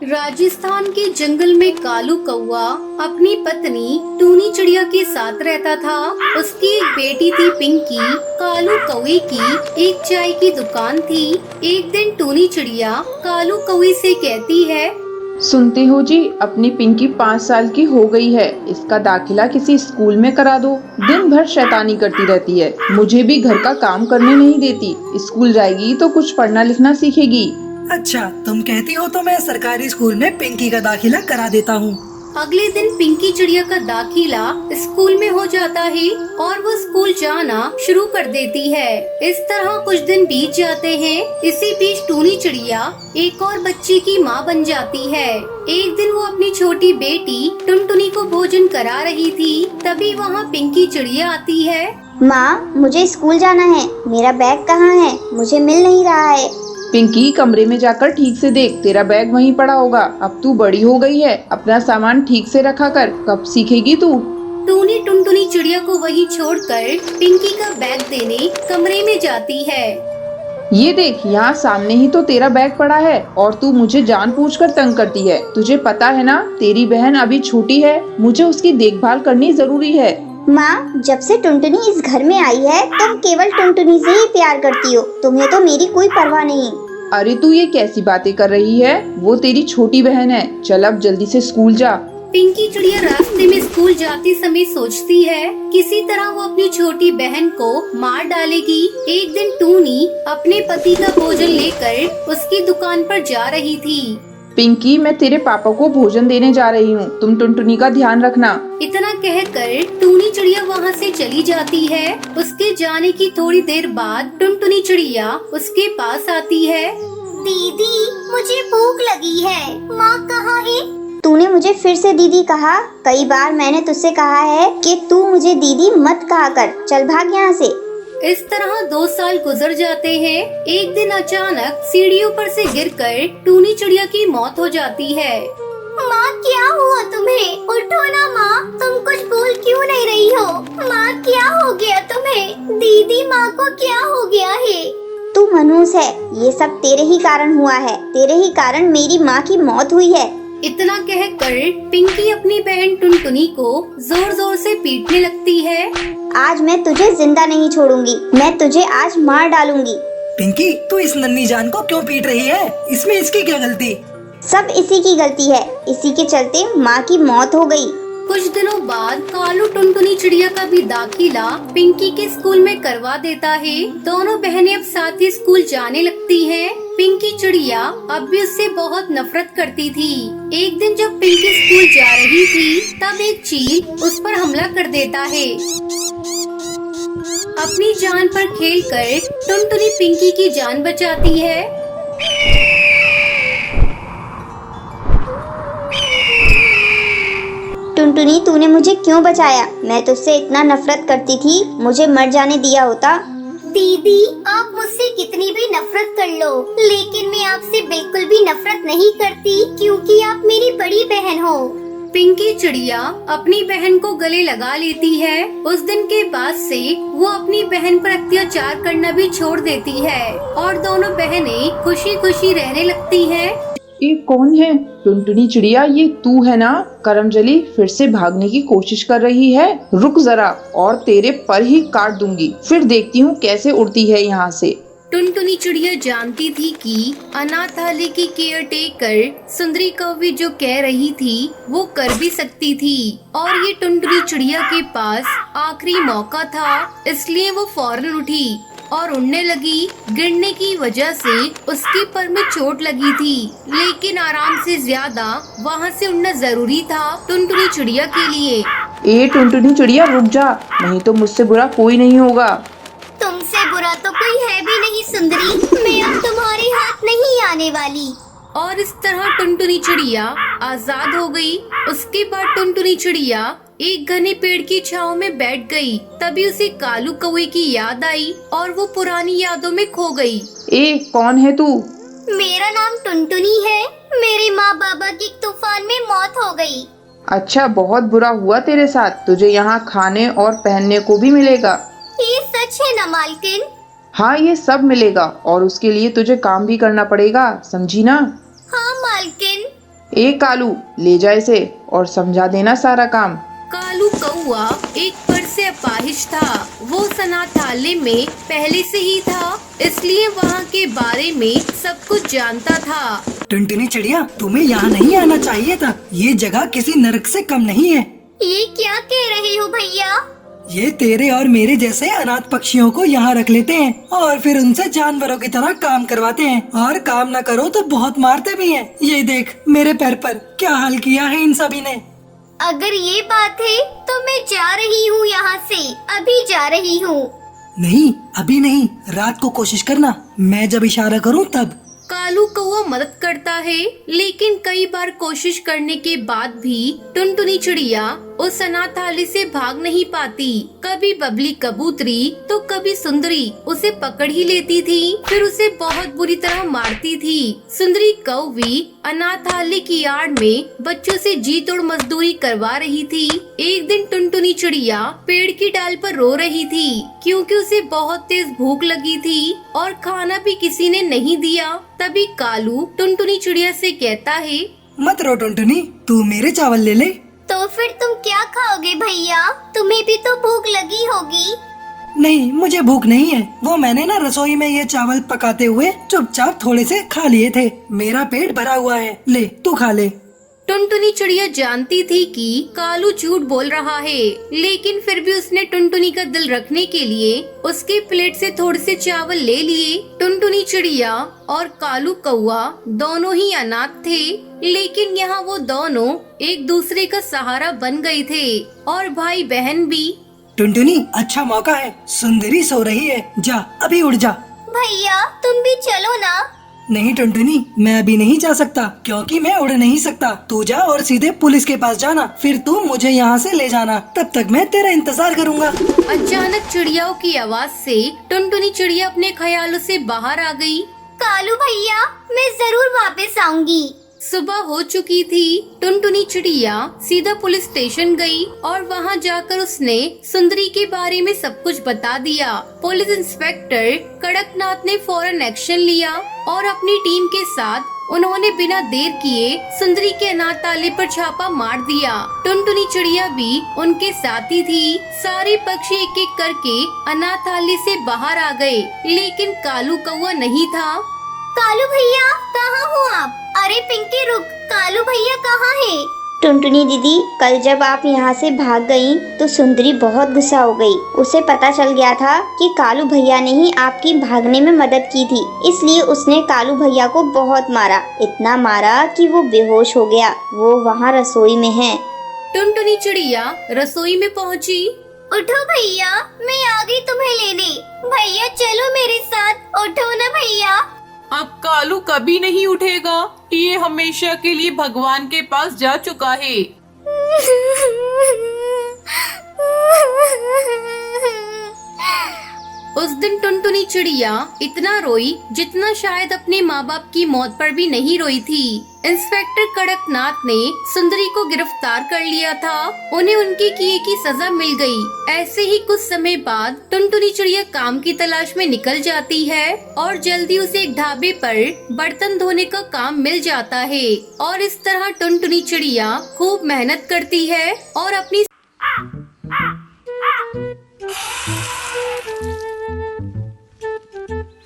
राजस्थान के जंगल में कालू कौवा अपनी पत्नी टूनी चिड़िया के साथ रहता था। उसकी एक बेटी थी पिंकी। कालू कौवे की एक चाय की दुकान थी। एक दिन टूनी चिड़िया कालू कौवे से कहती है, सुनते हो जी, अपनी पिंकी 5 साल की हो गई है। इसका दाखिला किसी स्कूल में करा दो। दिन भर शैतानी करती रहती है, मुझे भी घर का काम करने नहीं देती। स्कूल जाएगी तो कुछ पढ़ना लिखना सीखेगी। अच्छा, तुम कहती हो तो मैं सरकारी स्कूल में पिंकी का दाखिला करा देता हूँ। अगले दिन पिंकी चिड़िया का दाखिला स्कूल में हो जाता है और वो स्कूल जाना शुरू कर देती है। इस तरह कुछ दिन बीत जाते हैं। इसी बीच टूनी चिड़िया एक और बच्चे की माँ बन जाती है। एक दिन वो अपनी छोटी बेटी टुनटुनी को भोजन करा रही थी। तभी वहाँ पिंकी चिड़िया आती है। माँ, मुझे स्कूल जाना है। मेरा बैग कहाँ है? मुझे मिल नहीं रहा है। पिंकी, कमरे में जाकर ठीक से देख, तेरा बैग वहीं पड़ा होगा। अब तू बड़ी हो गई है, अपना सामान ठीक से रखा कर। कब सीखेगी तू? टूनी टुनटुनी चिड़िया को वहीं छोड़कर पिंकी का बैग देने कमरे में जाती है। ये देख, यहाँ सामने ही तो तेरा बैग पड़ा है और तू मुझे जानबूझकर तंग करती है। तुझे पता है ना, तेरी बहन अभी छोटी है, मुझे उसकी देखभाल करनी जरूरी है। माँ, जब से टुनटुनी इस घर में आई है, तुम केवल टुनटुनी से ही प्यार करती हो। तुम्हें तो मेरी कोई परवाह नहीं। अरे तू ये कैसी बातें कर रही है? वो तेरी छोटी बहन है। चल अब जल्दी से स्कूल जा। पिंकी चिड़िया रास्ते में स्कूल जाते समय सोचती है किसी तरह वो अपनी छोटी बहन को मार डालेगी। एक दिन टूनी अपने पति का भोजन लेकर उसकी दुकान पर जा रही थी। पिंकी, मैं तेरे पापा को भोजन देने जा रही हूँ, तुम टुनटुनी का ध्यान रखना। इतना कहकर टूनी चिड़िया वहाँ से चली जाती है। उसके जाने की थोड़ी देर बाद टुनटुनी चिड़िया उसके पास आती है। दीदी, मुझे भूख लगी है। माँ कहाँ है? तूने मुझे फिर से दीदी कहा। कई बार मैंने तुझसे कहा है कि तू मुझे दीदी मत कहा कर। चल भाग यहाँ से। इस तरह 2 साल गुजर जाते हैं। एक दिन अचानक सीढ़ियों पर से गिरकर टूनी चिड़िया की मौत हो जाती है। माँ, क्या हुआ तुम्हें? उठो ना माँ, तुम कुछ बोल क्यों नहीं रही हो? माँ, क्या हो गया तुम्हें? दीदी, माँ को क्या हो गया है? तू मनुष्य है, ये सब तेरे ही कारण हुआ है। तेरे ही कारण मेरी माँ की मौत हुई है। इतना कहकर पिंकी अपनी बहन टुनटुनी को जोर जोर से पीटने लगती है। आज मैं तुझे जिंदा नहीं छोड़ूंगी। मैं तुझे आज मार डालूंगी। पिंकी, तू इस नन्ही जान को क्यों पीट रही है? इसमें इसकी क्या गलती? सब इसी की गलती है। इसी के चलते माँ की मौत हो गई। कुछ दिनों बाद कालू टुनटुनी चिड़िया का भी दाखिला पिंकी के स्कूल में करवा देता है। दोनों बहनें अब साथ ही स्कूल जाने लगती हैं। पिंकी चिड़िया अब भी उससे बहुत नफरत करती थी। एक दिन जब पिंकी स्कूल जा रही थी, तब एक चील उस पर हमला कर देता है। अपनी जान पर खेलकर टुनटुनी पिंकी की जान बचाती है। टुनटुनी, तूने मुझे क्यों बचाया? मैं तुझसे इतना नफरत करती थी, मुझे मर जाने दिया होता। दीदी, आप मुझसे कितनी भी नफरत कर लो, लेकिन मैं आपसे बिल्कुल भी नफरत नहीं करती, क्योंकि आप मेरी बड़ी बहन हो। पिंकी चिड़िया अपनी बहन को गले लगा लेती है। उस दिन के बाद से वो अपनी बहन पर अत्याचार करना भी छोड़ देती है और दोनों बहनें खुशी खुशी रहने लगती हैं। ये कौन है? टुनटुनी चिड़िया, ये तू है ना? करमजली फिर से भागने की कोशिश कर रही है। रुक जरा, और तेरे पर ही काट दूंगी, फिर देखती हूँ कैसे उड़ती है यहाँ से। टुनटुनी चिड़िया जानती थी कि अनाथालय की केयर टेकर सुंदरी कौवी जो कह रही थी वो कर भी सकती थी, और ये टुनटुनी चिड़िया के पास आखिरी मौका था। इसलिए वो फौरन उठी और उड़ने लगी। गिरने की वजह से उसके पर में चोट लगी थी, लेकिन आराम से ज्यादा वहाँ से उड़ना जरूरी था टुनटुनी चिड़िया के लिए। ए टुनटुनी चिड़िया, रुक जा, नहीं तो मुझसे बुरा कोई नहीं होगा। तुमसे बुरा तो कोई है भी नहीं सुंदरी। मैं अब तुम्हारे हाथ नहीं आने वाली। और इस तरह टुनटुनी चिड़िया आजाद हो गई। उसके बाद टुनटुनी चिड़िया एक घने पेड़ की छांव में बैठ गई। तभी उसे कालू कौवे की याद आई और वो पुरानी यादों में खो गई। ए, कौन है तू? मेरा नाम टुनटुनी है। मेरी माँ बाबा की तूफान में मौत हो गई। अच्छा, बहुत बुरा हुआ तेरे साथ। तुझे यहाँ खाने और पहनने को भी मिलेगा। ये सच है ना मालकिन? हाँ, ये सब मिलेगा और उसके लिए तुझे काम भी करना पड़ेगा, समझी ना? हाँ मालकिन। ए कालू, ले जा इसे और समझा देना सारा काम। कालू कौआ एक पर से अपाहिज था। वो अनाथालय में पहले से ही था, इसलिए वहाँ के बारे में सब कुछ जानता था। टुनटुनी चिड़िया, तुम्हें यहाँ नहीं आना चाहिए था। ये जगह किसी नरक से कम नहीं है। ये क्या कह रहे हो भैया? ये तेरे और मेरे जैसे अनाथ पक्षियों को यहाँ रख लेते हैं और फिर उनसे जानवरों की तरह काम करवाते हैं, और काम न करो तो बहुत मारते भी हैं। ये देख मेरे पैर पर क्या हाल किया है इन सभी ने। अगर ये बात है तो मैं जा रही हूँ यहाँ से, अभी जा रही हूँ। नहीं, अभी नहीं, रात को कोशिश करना, मैं जब इशारा करूँ तब। कालू कौआ मदद करता है, लेकिन कई बार कोशिश करने के बाद भी टुनटुनी चिड़िया उस अनाथालय से भाग नहीं पाती। कभी बबली कबूतरी तो कभी सुंदरी उसे पकड़ ही लेती थी, फिर उसे बहुत बुरी तरह मारती थी। सुंदरी कौवी अनाथालय की आड़ में बच्चों से जी तोड़ मजदूरी करवा रही थी। एक दिन टुनटुनी चिड़िया पेड़ की डाल पर रो रही थी, क्योंकि उसे बहुत तेज भूख लगी थी और खाना भी किसी ने नहीं दिया। तभी कालू टुनटुनी चिड़िया से कहता है, मत रो टुनटुनी, तू मेरे चावल ले ले। तो फिर तुम क्या खाओगे भैया? तुम्हें भी तो भूख लगी होगी। नहीं, मुझे भूख नहीं है। वो मैंने ना रसोई में ये चावल पकाते हुए चुपचाप थोड़े से खा लिए थे। मेरा पेट भरा हुआ है, ले तू खा ले। टुनटुनी चिड़िया जानती थी कि कालू झूठ बोल रहा है, लेकिन फिर भी उसने टुनटुनी का दिल रखने के लिए उसके प्लेट से थोड़े से चावल ले लिए। टुनटुनी चिड़िया और कालू कौआ दोनों ही अनाथ थे, लेकिन यहाँ वो दोनों एक दूसरे का सहारा बन गए थे और भाई बहन भी। टुनटुनी, अच्छा मौका है, सुंदरी सो रही है, जा अभी उठ जा। भैया तुम भी चलो ना। नहीं टुनटुनी, मैं अभी नहीं जा सकता, क्योंकि मैं उड़ नहीं सकता। तू जा और सीधे पुलिस के पास जाना, फिर तू मुझे यहाँ से ले जाना, तब तक मैं तेरा इंतजार करूँगा। अचानक चिड़ियाओं की आवाज से टुनटुनी चिड़िया अपने ख्यालों से बाहर आ गई। कालू भैया, मैं जरूर वापस आऊंगी। सुबह हो चुकी थी। टुनटुनी चिड़िया सीधा पुलिस स्टेशन गई और वहां जाकर उसने सुंदरी के बारे में सब कुछ बता दिया। पुलिस इंस्पेक्टर कड़कनाथ ने फौरन एक्शन लिया और अपनी टीम के साथ उन्होंने बिना देर किए सुंदरी के अनाथालय पर छापा मार दिया। टुनटुनी चिड़िया भी उनके साथ ही थी। सारे पक्षी एक एक करके अनाथालय से बाहर आ गए, लेकिन कालू कौआ नहीं था। कालू भैया, कहाँ हो आप? अरे पिंकी रुक, कालू भैया कहाँ है? टुनटुनी दीदी, कल जब आप यहाँ से भाग गयी तो सुंदरी बहुत गुस्सा हो गई। उसे पता चल गया था कि कालू भैया ने ही आपकी भागने में मदद की थी, इसलिए उसने कालू भैया को बहुत मारा, इतना मारा कि वो बेहोश हो गया। वो वहाँ रसोई में है। टुनटुनी चिड़िया रसोई में पहुँची। उठो भैया, मैं आ गई तुम्हें लेने। भैया चलो मेरे साथ, उठो ना भैया। अब कालू कभी नहीं उठेगा, ये हमेशा के लिए भगवान के पास जा चुका है। उस दिन टुनटुनी चिड़िया इतना रोई जितना शायद अपने माँ बाप की मौत पर भी नहीं रोई थी। इंस्पेक्टर कड़कनाथ ने सुंदरी को गिरफ्तार कर लिया था। उन्हें उनके किए की सजा मिल गई। ऐसे ही कुछ समय बाद टुनटुनी चिड़िया काम की तलाश में निकल जाती है और जल्दी उसे एक ढाबे पर बर्तन धोने का काम मिल जाता है। और इस तरह टुनटुनी चिड़िया खूब मेहनत करती है और अपनी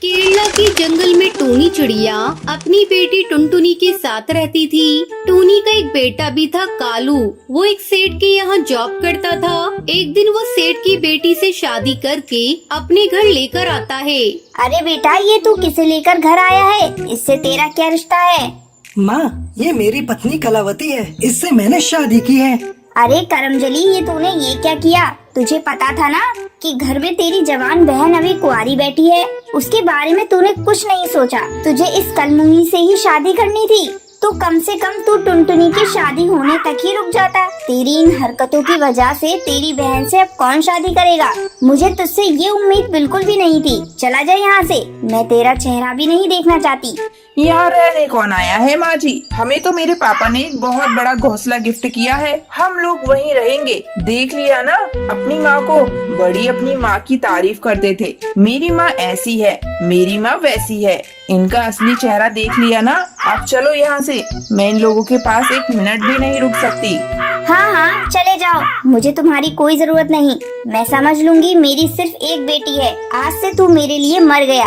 केरला के जंगल में टूनी चिड़िया अपनी बेटी टुनटुनी के साथ रहती थी। टूनी का एक बेटा भी था कालू। वो एक सेठ के यहाँ जॉब करता था। एक दिन वो सेठ की बेटी से शादी करके अपने घर लेकर आता है। अरे बेटा, ये तू किसे लेकर घर आया है? इससे तेरा क्या रिश्ता है? माँ, ये मेरी पत्नी कलावती है, इससे मैंने शादी की है। अरे करमजली, ये तूने ये क्या किया? तुझे पता था ना कि घर में तेरी जवान बहन अभी कुंवारी बैठी है, उसके बारे में तूने कुछ नहीं सोचा। तुझे इस कलमुही से ही शादी करनी थी, तो कम से कम तू टुनटुनी की शादी होने तक ही रुक जाता। तेरी इन हरकतों की वजह से तेरी बहन से अब कौन शादी करेगा? मुझे तुझसे ये उम्मीद बिल्कुल भी नहीं थी। चला जा यहाँ से, मैं तेरा चेहरा भी नहीं देखना चाहती। यहाँ रहने कौन आया है माँ जी? हमें तो मेरे पापा ने एक बहुत बड़ा घोंसला गिफ्ट किया है, हम लोग वहीं रहेंगे। देख लिया ना, अपनी माँ को बड़ी अपनी माँ की तारीफ करते थे। मेरी माँ ऐसी है, मेरी माँ वैसी है, इनका असली चेहरा देख लिया ना, अब चलो यहाँ से। मैं इन लोगों के पास एक मिनट भी नहीं रुक सकती। हाँ हाँ चले जाओ, मुझे तुम्हारी कोई जरूरत नहीं। मैं समझ लूंगी, मेरी सिर्फ एक बेटी है। आज से तू मेरे लिए मर गया।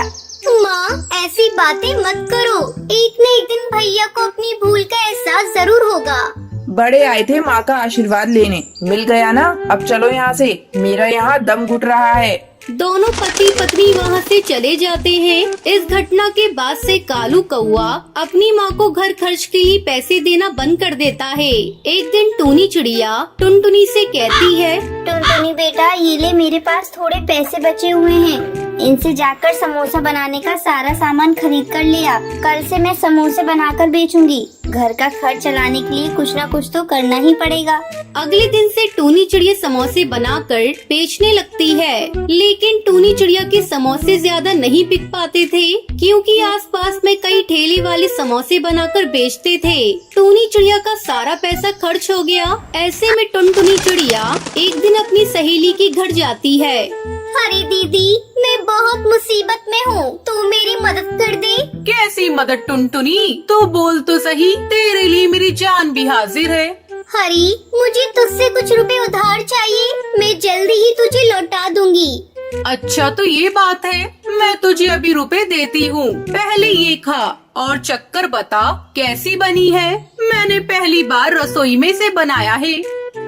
माँ ऐसी बातें मत करो, एक न एक दिन भैया को अपनी भूल का एहसास जरूर होगा। बड़े आए थे माँ का आशीर्वाद लेने, मिल गया ना, अब चलो यहाँ से, मेरा यहाँ दम घुट रहा है। दोनों पति पत्नी वहाँ से चले जाते हैं। इस घटना के बाद से कालू कौआ अपनी माँ को घर खर्च के लिए पैसे देना बंद कर देता है। एक दिन टूनी चिड़िया टुनटुनी से कहती है, टुनटुनी बेटा, ये ले, मेरे पास थोड़े पैसे बचे हुए हैं, इनसे जाकर समोसा बनाने का सारा सामान खरीद कर ले आ। कल से मैं समोसे बनाकर बेचूंगी। घर का खर्च चलाने के लिए कुछ न कुछ तो करना ही पड़ेगा। अगले दिन से टूनी चिड़िया समोसे बनाकर बेचने लगती है, लेकिन टूनी चिड़िया के समोसे ज्यादा नहीं बिक पाते थे, क्योंकि आसपास में कई ठेले वाले समोसे बनाकर बेचते थे। टूनी चिड़िया का सारा पैसा खर्च हो गया। ऐसे में टुनटुनी चिड़िया एक दिन अपनी सहेली के घर जाती है। अरे दीदी, मैं बहुत मुसीबत में हूँ, तू मेरी मदद कर दे। कैसी मदद टुनटुनी, तू बोल तो सही, तेरे लिए मेरी जान भी हाजिर है। हरी, मुझे तुझसे कुछ रुपए उधार चाहिए, मैं जल्दी ही तुझे लौटा दूंगी। अच्छा तो ये बात है, मैं तुझे अभी रुपए देती हूँ, पहले ये खा और चक्कर बता कैसी बनी है। मैंने पहली बार रसोई में से बनाया है।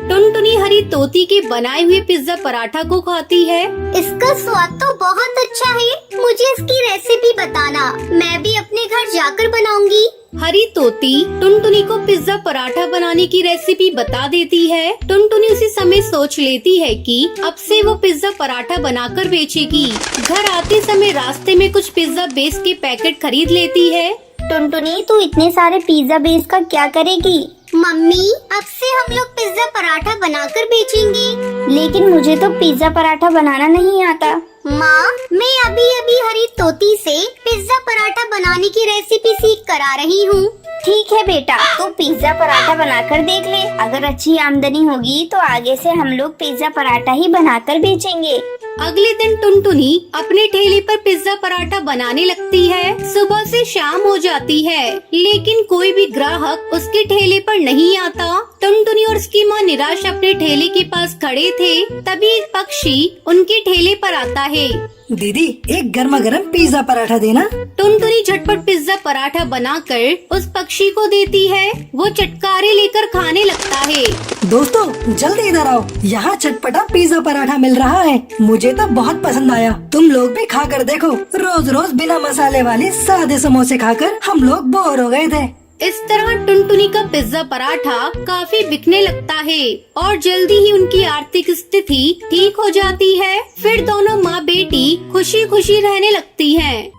टुनटुनी हरी तोती के बनाए हुए पिज्जा पराठा को खाती है। इसका स्वाद तो बहुत अच्छा है, मुझे इसकी रेसिपी बताना, मैं भी अपने घर जाकर बनाऊंगी। हरी तोती टुनटुनी को पिज्जा पराठा बनाने की रेसिपी बता देती है। टुनटुनी उसी समय सोच लेती है कि अब से वो पिज्जा पराठा बनाकर बेचेगी। घर आते समय रास्ते में कुछ पिज्जा बेस के पैकेट खरीद लेती है। टुनटुनी, तू इतने सारे पिज्जा बेस का क्या करेगी? मम्मी, अब से हम लोग पिज्जा पराठा बनाकर बेचेंगे। लेकिन मुझे तो पिज्जा पराठा बनाना नहीं आता। माँ, मैं अभी अभी हरी तोती से पिज्जा पराठा बनाने की रेसिपी सीख कर आ रही हूँ। ठीक है बेटा, तू पिज्जा पराठा बनाकर देख ले, अगर अच्छी आमदनी होगी तो आगे से हम लोग पिज्जा पराठा ही बनाकर बेचेंगे। अगले दिन टुनटुनी अपने ठेले पर पिज्जा पराठा बनाने लगती है। सुबह से शाम हो जाती है, लेकिन कोई भी ग्राहक उसके ठेले पर नहीं आता। टुनटुनी और उसकी माँ निराश अपने ठेले के पास खड़े थे, तभी एक पक्षी उनके ठेले पर आता है। दीदी, एक गर्मा गर्म पिज्जा पराठा देना। टुनटुनी झटपट पिज्जा पराठा बनाकर उस पक्षी को देती है। वो चटकारे लेकर खाने लगता है। दोस्तों, जल्दी इधर आओ, यहाँ चटपटा पिज्जा पराठा मिल रहा है, मुझे तो बहुत पसंद आया। तुम लोग भी खाकर देखो। रोज रोज बिना मसाले वाले सादे समोसे खाकर हम लोग बोर हो गए थे। इस तरह टुनटुनी का पिज्जा पराठा काफी बिकने लगता है और जल्दी ही उनकी आर्थिक स्थिति ठीक हो जाती है। फिर दोनों माँ बेटी खुशी खुशी रहने लगती हैं।